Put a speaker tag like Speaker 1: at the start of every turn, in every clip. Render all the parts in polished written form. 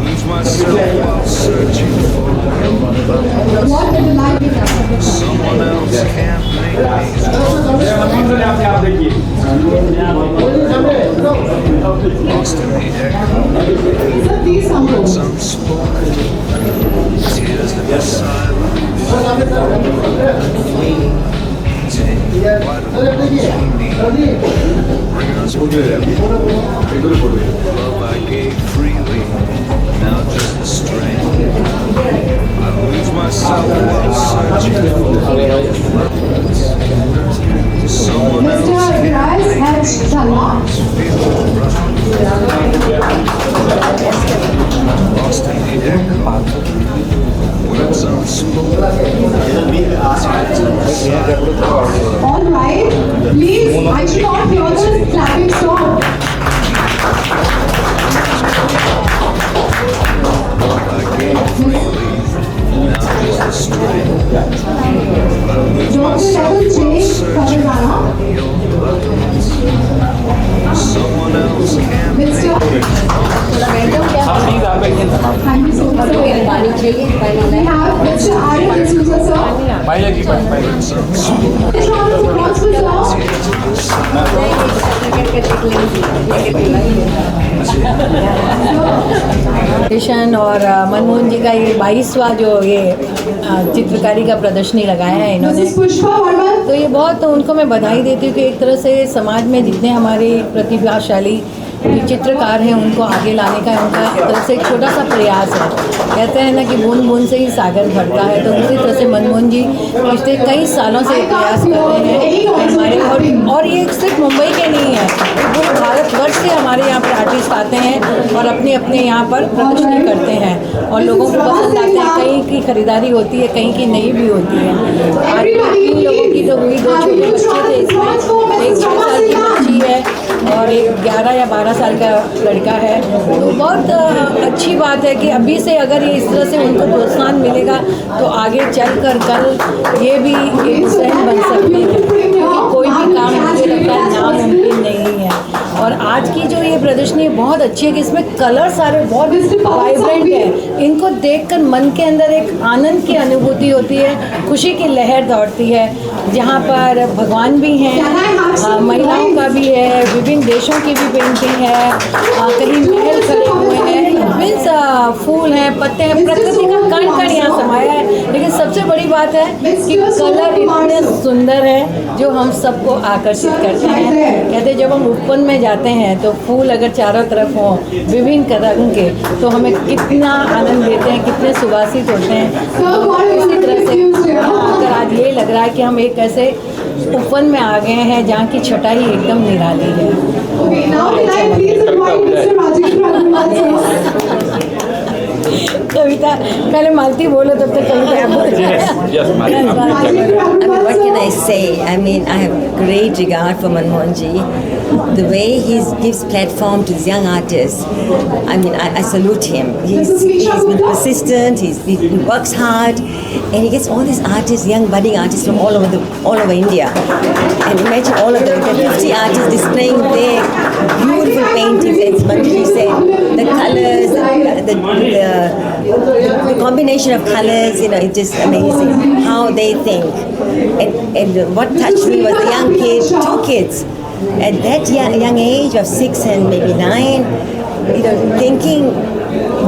Speaker 1: lose myself while searching for someone else can't make me lost in the echo, words unspoken, tears in the silence, take what we need, bring us together. Love I gave freely, now just a strain. I lose myself while searching for someone else can't feel lost in the echo, words unspoken.
Speaker 2: All right, please, I should not hear the clapping song.
Speaker 1: Someone else can
Speaker 2: Thank you so much. We have Mr. Aryan D'Souza, sir. Which round of applause for
Speaker 3: और मनमोहन जी का ये 22वां जो ये चित्रकारी का प्रदर्शनी लगाया है इन्होंने, तो ये बहुत उनको मैं बधाई देती हूँ कि एक तरह से समाज में जितने हमारे प्रतिभाशाली चित्रकार हैं उनको आगे लाने का उनका एक तरह से एक छोटा सा प्रयास है। कहते हैं ना कि बूंद बूंद से ही सागर भरता है, तो उसी तरह से मनमोहन जी पिछले कई सालों से प्रयास कर रहे हैं हमारे, और ये सिर्फ मुंबई के नहीं है, पूरे भारतवर्ष से हमारे यहाँ पर आर्टिस्ट आते हैं और अपने अपने यहाँ पर प्रदर्शनी करते हैं और लोगों को पसंद आते हैं। कहीं की खरीदारी होती है, कहीं की नहीं भी होती है। आज 3 लोगों की तो हुई, 2 छोटे बच्चे थे इसमें, एक 6 साल की बच्ची है और एक 11 या 12 साल का लड़का है। तो बहुत अच्छी बात है कि अभी से अगर ये इस तरह से उनको प्रोत्साहन मिलेगा तो आगे चलकर कल ये भी एक सहन बन सकते हैं, क्योंकि कोई भी काम मुझे लगता है नामुमकिन नहीं है। और आज की जो ये प्रदर्शनी बहुत अच्छी है कि इसमें कलर सारे बहुत वाइब्रेंट है, इनको देखकर मन के अंदर एक आनंद की अनुभूति होती है, खुशी की लहर दौड़ती है। जहाँ पर भगवान भी हैं, महिलाओं का भी है, विभिन्न देशों की भी पेंटिंग है, कहीं महल खड़े हुए हैं, मीन्स फूल हैं, पत्ते हैं, प्रकृति का कण कण यहाँ समाया है। लेकिन सबसे बड़ी बात है कि कलर इतने सुंदर है जो हम सबको आकर्षित करते हैं। कहते हैं जब हम उपवन में जाते हैं तो फूल अगर चारों तरफ हों विभिन्न रंग के तो हमें कितना आनंद देते हैं, कितने सुवासित होते हैं। तो इसी तरह से अगर आज ये लग रहा है कि हम एक ऐसे उपवन में आ गए हैं जहाँ की छटाई एकदम निराली है। कविता पहले मालती बोलो तब तक कविता
Speaker 4: what can I say? I mean, I have great regard for Manmohan Ji. The way he gives platform to these young artists, I mean, I salute him. He's been persistent, he works hard, and he gets all these artists, young budding artists from all over India. And imagine all of them, the 50 artists displaying their beautiful paintings. As Manju said, the colors, the combination of colors, you know, it's just amazing how they think. And what touched me was the young kids, 2 kids, at that young age of 6 and maybe 9, you know, thinking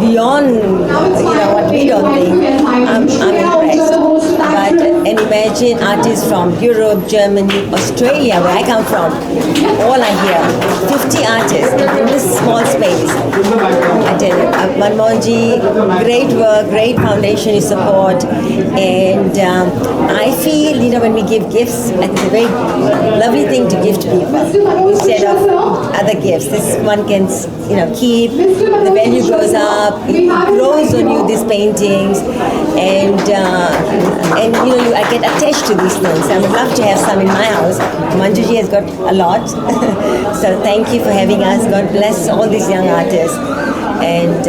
Speaker 4: beyond, you know, what we don't think. I'm impressed. But and imagine artists from Europe, Germany, Australia, where I come from, all are here. 50 artists in this small space. I tell you, Manmohan Ji, great work, great foundation you support, and I feel, you know, when we give gifts, it's a very lovely thing to gift people instead of other gifts. This one can, you know, keep, the value goes up, it grows on you, these paintings, and you know, I get attached to these things. I would love to have some in my house. Manjuji has got a lot. So thank you for having us. God bless all these young artists. And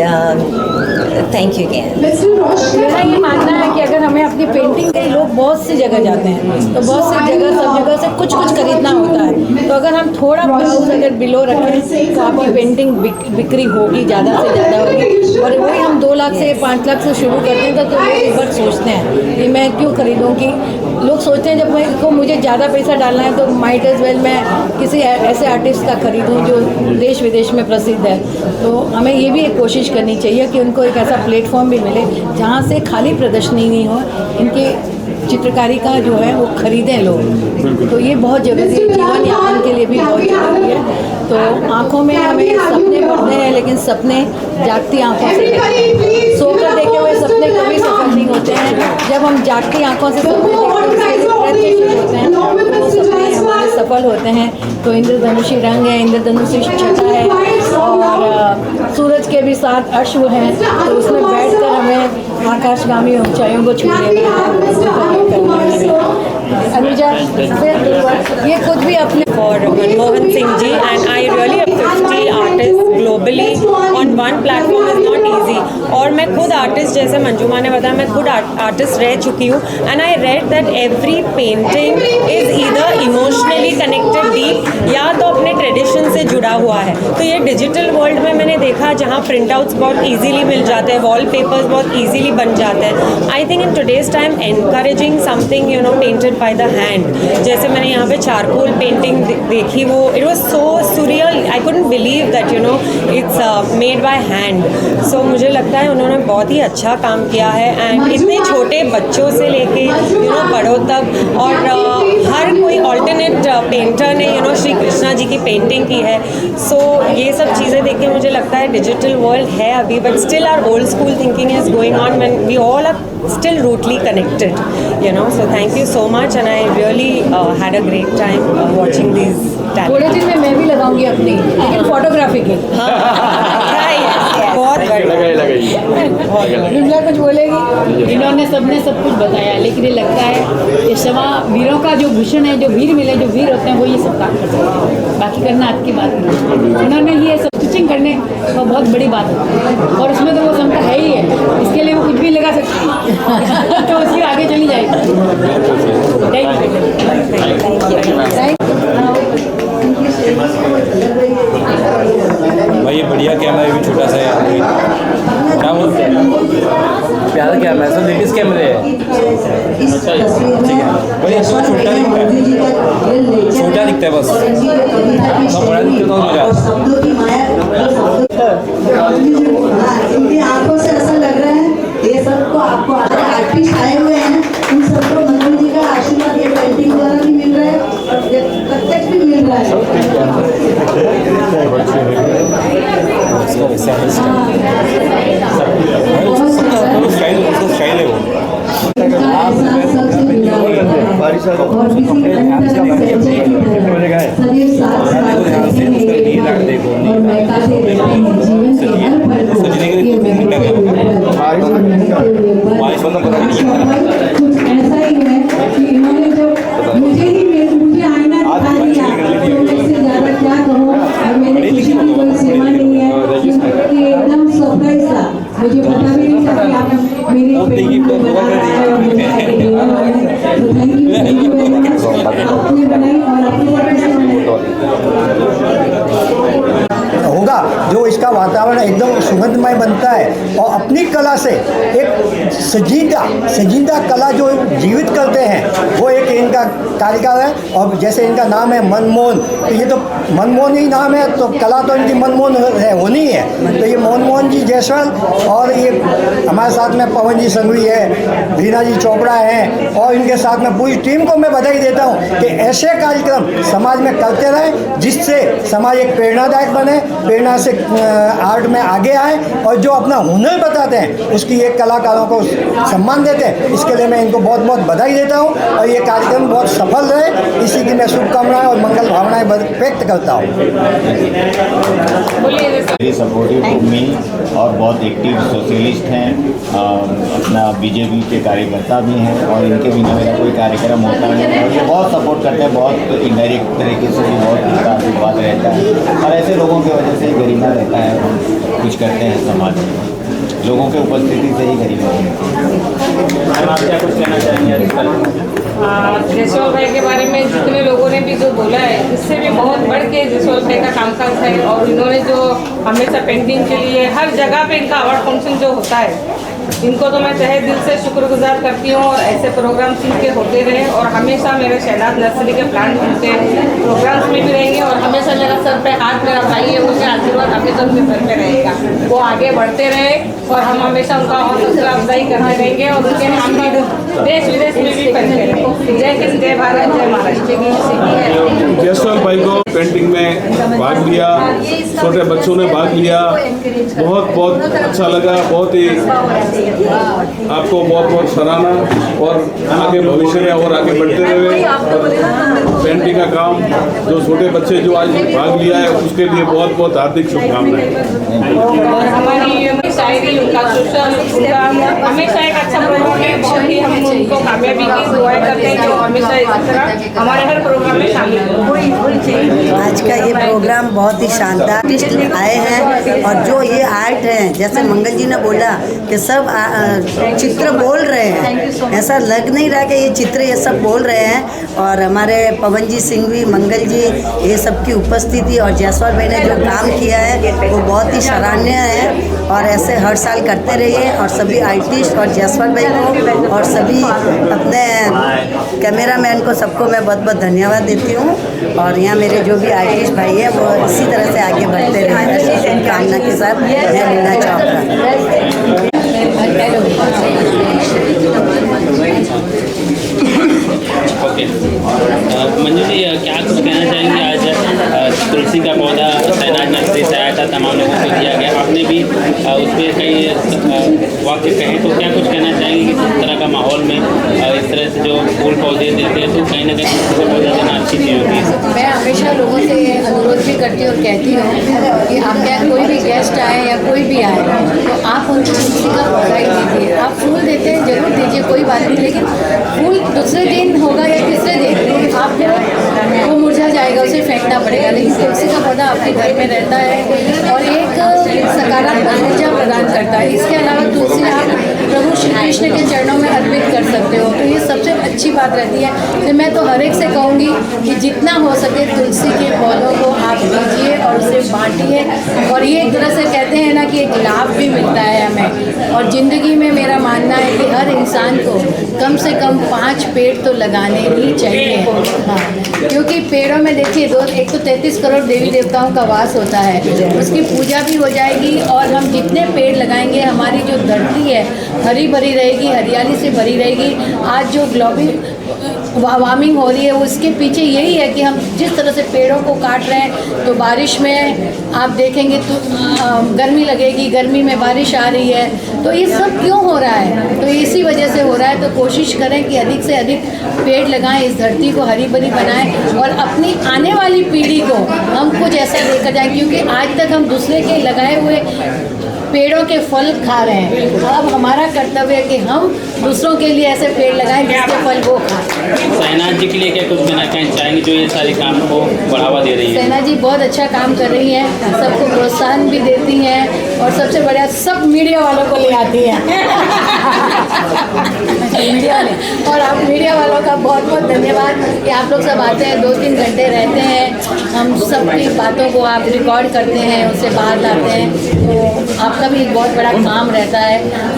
Speaker 4: thank you again.
Speaker 3: मेरा ये मानना है कि अगर हमें अपनी painting के लोग बहुत सी जगह जाते हैं तो बहुत सी जगह सब जगह से कुछ खरीदना होता है, तो अगर हम थोड़ा प्राइस अगर बिलो रखें तो आपकी पेंटिंग बिक्री होगी, ज़्यादा से ज़्यादा होगी। और वही हम 2 लाख से 5 लाख से शुरू करते हैं तो लोग एक बार सोचते हैं कि मैं क्यों खरीदूँ, कि लोग सोचते हैं जब मुझे ज़्यादा पैसा डालना है तो माइट एज वेल मैं किसी ऐसे आर्टिस्ट का खरीदूँ जो देश विदेश में प्रसिद्ध है। तो हमें ये भी एक कोशिश करनी चाहिए कि उनको एक ऐसा प्लेटफॉर्म भी मिले जहाँ से खाली प्रदर्शनी नहीं हो, इनकी चित्रकारी का जो है वो खरीदें लोग। तो ये बहुत ज़रूरी है, जीवन यापन के लिए भी बहुत ज़रूरी है। तो आँखों में हमें सपने बढ़ते हैं, लेकिन सपने जागती आँखों से सोकर देखे हुए सपने कभी सफल नहीं होते हैं। जब हम जागती आँखों से सपने होते हैं तो सपने हमारे सफल होते हैं। तो इंद्रधनुषी रंग है, इंद्रधनुषी छटा है और सूरज के भी 7 अश्व हैं, तो उसमें बैठकर हमें आकाशगामी ऊंचाइयों को छूने अनुजा ये खुद भी अपने
Speaker 5: for Manmohan Singh ji, and I really 50 artists globally on one platform is not easy. और मैं खुद आर्टिस्ट, जैसे मंजुमा ने बताया, मैं खुद आर्टिस्ट रह चुकी हूँ and I read that every painting is either emotionally connected deep या तो अपने ट्रेडिशन से जुड़ा हुआ है। तो ये डिजिटल वर्ल्ड में मैंने देखा जहाँ प्रिंट आउट्स बहुत ईजीली मिल जाते हैं, वॉल पेपर्स बहुत ईजीली बन जाते हैं। I think in today's time encouraging something painted by the hand, जैसे मैंने यहाँ पे चारकोल पेंटिंग देखी, वो it was so surreal, I couldn't believe that it's made by hand. So मुझे लगता है उन्होंने बहुत ही अच्छा काम किया है एंड इतने छोटे बच्चों से लेके बड़ों तक, और हर कोई ऑल्टरनेट पेंटर ने श्री कृष्णा जी की पेंटिंग की है। सो ये सब चीज़ें देख के मुझे लगता है डिजिटल वर्ल्ड है अभी, but still our old school thinking is going on when we all are still rooted connected, so thank you so much and I really had a great time watching these talents.
Speaker 3: थोड़े दिन में मैं भी लगाऊंगी अपनी, लेकिन photography की।
Speaker 5: बहुत
Speaker 3: दुनिया कुछ बोलेगी।
Speaker 6: इन्होंने सबने सब कुछ बताया, लेकिन ये लगता है ये सवा वीरों का जो भूषण है, जो वीर मिले, जो वीर होते हैं वो ये सब काम करते हैं, बाकी करना आज की बात नहीं। उन्होंने ये सब स्टिचिंग करने वो बहुत बड़ी बात है और उसमें तो वो क्षमता है ही है, इसके लिए वो कुछ भी लगा सकती है तो उसकी आगे चली जाएगी।
Speaker 1: भाई ये बढ़िया कैमरा है, भी छोटा सा है, क्या बोलते हैं, प्यारा कैमरा है, सब लेटेस्ट कैमरे है। अच्छा ठीक है भाई, इसमें छोटा दिखता है, छोटा दिखता है बस, बड़ा दिखता
Speaker 7: इनकी आंखों से ऐसा लग रहा है ये सबको आपको आर्टिस्ट आए हुए हैं, उन सबको मनोहर जी का आशीर्वाद ये पेंटिंग द्वारा भी मिल रहा है और प्रत्यक्ष भी मिल रहा है।
Speaker 1: स्टाइल है वो।
Speaker 7: और किसी और मैं काफी कुछ ऐसा ही है कि इन्होंने जब मुझे आईना दिखा दिया तो मैं इससे ज्यादा क्या कहूँ, और मेरी खुशी की कोई सीमा नहीं है कि एकदम सरप्राइज था, मुझे पता भी नहीं था कि आप मेरी पेंटिंग को बना रहे हैं और मुझे तो थैंक यू वेरी मच। आपने बनाई और अपने
Speaker 8: होगा जो इसका वातावरण एकदम सुगंधमय बनता है और अपनी कला से एक संजीदा कला जो जीवित करते हैं वो एक इनका कारीगर है। और जैसे इनका नाम है मनमोहन, तो ये तो मनमोहन ही नाम है, तो कला तो इनकी मनमोहन है होनी है। तो ये मनमोहन जी जायसवाल और ये हमारे साथ में पवन जी संघवी है, रीना जी चोपड़ा हैं, और इनके साथ में पूरी टीम को मैं बधाई देता हूँ कि ऐसे कार्यक्रम समाज में करते रहें जिससे समाज एक प्रेरणादायक बने, प्रेरणा से आर्ट में आगे आए और जो अपना हुनर बताते हैं उसकी एक कलाकारों को सम्मान देते हैं। इसके लिए मैं इनको बहुत बहुत बधाई देता हूँ और ये कार्यक्रम बहुत सफल रहे, इसी की मैं शुभकामनाएं और मंगल भावनाएं व्यक्त करता हूँ।
Speaker 9: वेरी सपोर्टिव टू मी और बहुत एक्टिव सोशलिस्ट हैं, अपना बीजेपी के कार्यकर्ता भी हैं और इनके बिना मेरा कोई कार्यक्रम होता नहीं और ये बहुत सपोर्ट करते हैं, बहुत इनडायरेक्ट तरीके से भी बहुत उनका आशीर्वाद रहता है और ऐसे लोगों की वजह से गरिमा रहता है, हम कुछ करते हैं समाज में, लोगों के उपस्थिति से ही गरिमा रहती है।
Speaker 6: आप क्या कुछ कहना चाहेंगे? जायसवाल भाई के बारे में जितने लोगों ने भी जो बोला है इससे भी बहुत
Speaker 10: के जसवंत भाई का कामकाज है और इन्होंने जो हमेशा पेंटिंग के लिए हर जगह पे इनका अवार्ड फंक्शन जो होता है, इनको तो मैं तहे दिल से शुक्रगुजार करती हूँ और ऐसे प्रोग्राम्स इनके होते रहे और हमेशा मेरे शहनाज नर्सरी के प्लांट उनके प्रोग्राम्स में भी रहेंगे और हमेशा मेरा सर पे हाथ मेरा भाई है, उनके आशीर्वाद हमेशा उनके सर पे रहेगा। वो आगे बढ़ते रहे और हम हमेशा उनका हौसला अफजाई करते रहेंगे और उनके नाम भी देश विदेश में भी फैलते रहेंगे। जय हिंद, जय भारत, जय महाराष्ट्र।
Speaker 11: जसवंत भाई को पेंटिंग में भाग लिया, छोटे बच्चों ने भाग लिया, बहुत बहुत अच्छा लगा। बहुत ही आपको बहुत बहुत सराहना और आगे भविष्य में और आगे बढ़ते रहे। पेंटिंग का काम जो छोटे बच्चे जो आज भाग लिया है उसके लिए बहुत बहुत हार्दिक शुभकामनाएं।
Speaker 10: और हमारी शायरी, उनका सोशल, उनका हमेशा एक अच्छा प्रोग्राम है। बहुत ही हम उनको कामयाबी की दुआएं करते हैं जो हमेशा इस तरह हमारे हर प्रोग्राम में शामिल हो।
Speaker 4: आज का ये प्रोग्राम बहुत ही शानदार आर्टिस्ट आए हैं और जो ये आर्ट है, जैसे मंगल जी ने बोला कि सब चित्र बोल रहे हैं, ऐसा लग नहीं रहा कि ये चित्र ये सब बोल रहे हैं। और हमारे पवन जी सिंह भी, मंगल जी, ये सब की उपस्थिति और जायसवाल भाई ने जो काम किया है वो बहुत ही सराहनीय है और ऐसे हर साल करते रहिए। और सभी आर्टिस्ट और जायसवाल भाई को और सभी अपने कैमरामैन को सबको मैं बहुत बहुत धन्यवाद देती हूँ। और यहाँ मेरे जो भी आर्टिस्ट भाई है वो इसी तरह से आगे बढ़ते रहे, ऐसी शुभकामना के साथ मैं लीना चाहूँगा।
Speaker 1: ओके, मंजू जी क्या कुछ कहना चाहेंगे? आज तुलसी का पौधा शहनाज नर्सरी से आया था, तमाम लोगों को दिया गया, आपने भी उस पर कई वाक्य कहे, तो क्या कुछ कहना चाहेंगे कि इस तरह का माहौल में इस तरह से जो फूल पौधे देते हैं तो कहीं ना कहीं तुलसी का पौधा देना अच्छी चीज़ होती है?
Speaker 3: मैं हमेशा लोगों से अनुरोध भी करती हूँ और कहती हूँ कि आपके यहाँ कोई भी गेस्ट आए या कोई भी आए तो आप उनको तुलसी का पौधा ही दीजिए। आप फूल देते हैं जरूर दीजिए, कोई बात नहीं, लेकिन फूल दूसरे दिन होगा या तीसरे दिन आपको वो मुरझा जाएगा, उसे फेंकना पड़ेगा। लेकिन तुलसी का पौधा आपके घर में रहता है और एक सकारात्मक ऊर्जा प्रदान करता है। इसके अलावा तुलसी आप प्रभु श्री कृष्ण के चरणों में अर्पित कर सकते हो, तो ये सबसे अच्छी बात रहती है। तो मैं तो हर एक से कहूँगी कि जितना हो सके तुलसी के पौधों को आप दीजिए और उसे बांटिए। और ये एक तरह से कहते हैं ना कि एक लाभ भी मिलता है हमें। और ज़िंदगी में मेरा मानना है कि हर इंसान को कम से कम 5 पेड़ तो लगाने ही चाहिए। हाँ, क्योंकि पेड़ों में देखिए 133 करोड़ देवी देवताओं का वास होता है, उसकी पूजा भी हो जाएगी। और हम जितने पेड़ लगाएंगे हमारी जो धरती है हरी भरी रहेगी, हरियाली से भरी रहेगी। आज जो ग्लोबल वार्मिंग हो रही है उसके पीछे यही है कि हम जिस तरह से पेड़ों को काट रहे हैं, तो बारिश में आप देखेंगे तो गर्मी लगेगी, गर्मी में बारिश आ रही है। तो ये सब क्यों हो रहा है? तो इसी वजह से हो रहा है। तो कोशिश करें कि अधिक से अधिक पेड़ लगाएं, इस धरती को हरी भरी बनाएं और अपनी आने वाली पीढ़ी को हम कुछ ऐसा लेकर जाएं, क्योंकि आज तक हम दूसरे के लगाए हुए पेड़ों के फल खा रहे हैं। अब हमारा कर्तव्य है कि हम दूसरों के लिए ऐसे पेड़ लगाएं जिसके फल वो खाएं।
Speaker 1: शहनाज जी के लिए क्या कुछ कहना चाहेंगे जो ये सारे काम को बढ़ावा दे रही है?
Speaker 3: शहनाज जी बहुत अच्छा काम कर रही हैं, सबको प्रोत्साहन भी देती हैं और सबसे बढ़िया सब मीडिया वालों को ले आती हैं। मीडिया वाले, और आप मीडिया वालों का बहुत बहुत धन्यवाद कि आप लोग सब आते हैं, 2-3 घंटे रहते हैं, हम सबकी बातों को आप रिकॉर्ड करते हैं, उससे बाहर लाते हैं। तो आपका भी बहुत बड़ा काम रहता है।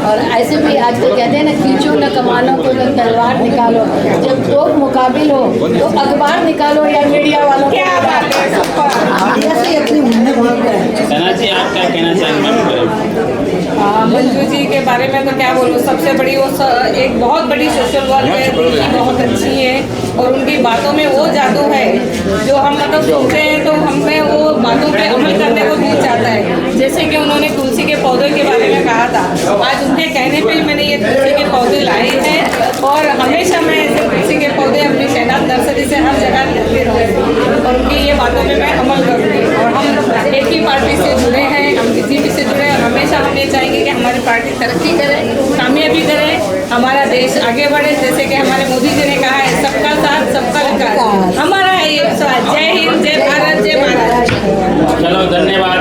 Speaker 3: और ऐसे भी आजकल कहते हैं ना, खींचो न कमानों को तो तलवार निकालो, जब दो मुकाबिल हो तो अखबार निकालो या मीडिया वालों। क्या बात है,
Speaker 1: शहनाज जी आप क्या कहना चाहेंगे?
Speaker 10: मंजू जी के बारे में तो क्या बोलूँ, सबसे बड़ी वो एक बहुत बड़ी सोशल वर्क है, बहुत अच्छी है और उनकी बातों में वो जादू है जो हम मतलब सुनते हैं तो हमें वो बातों पे अमल करने को दिल चाहता है। जैसे कि उन्होंने तुलसी के पौधे के बारे में कहा था, आज उनके कहने पे मैंने ये तुलसी के पौधे लाए हैं और हमेशा मैं ऐसे तुलसी के पौधे अपनी शहनाज नर्सरी से हर जगह लेते रहूँगी और उनकी ये बातों में मैं अमल करूँगी। और हम एक ही पार्टी से जुड़े हैं, हम किसी भी से जुड़े हैं और हमेशा हम ये चाहेंगे कि हमारी पार्टी तरक्की करे, कामयाबी करे, हमारा देश आगे बढ़े। जैसे कि हमारे मोदी जी ने कहा है, सबका साथ सबका विकास, हमारा है ये। जय हिंद, जय भारत, जय महाराष्ट्र।
Speaker 1: चलो धन्यवाद।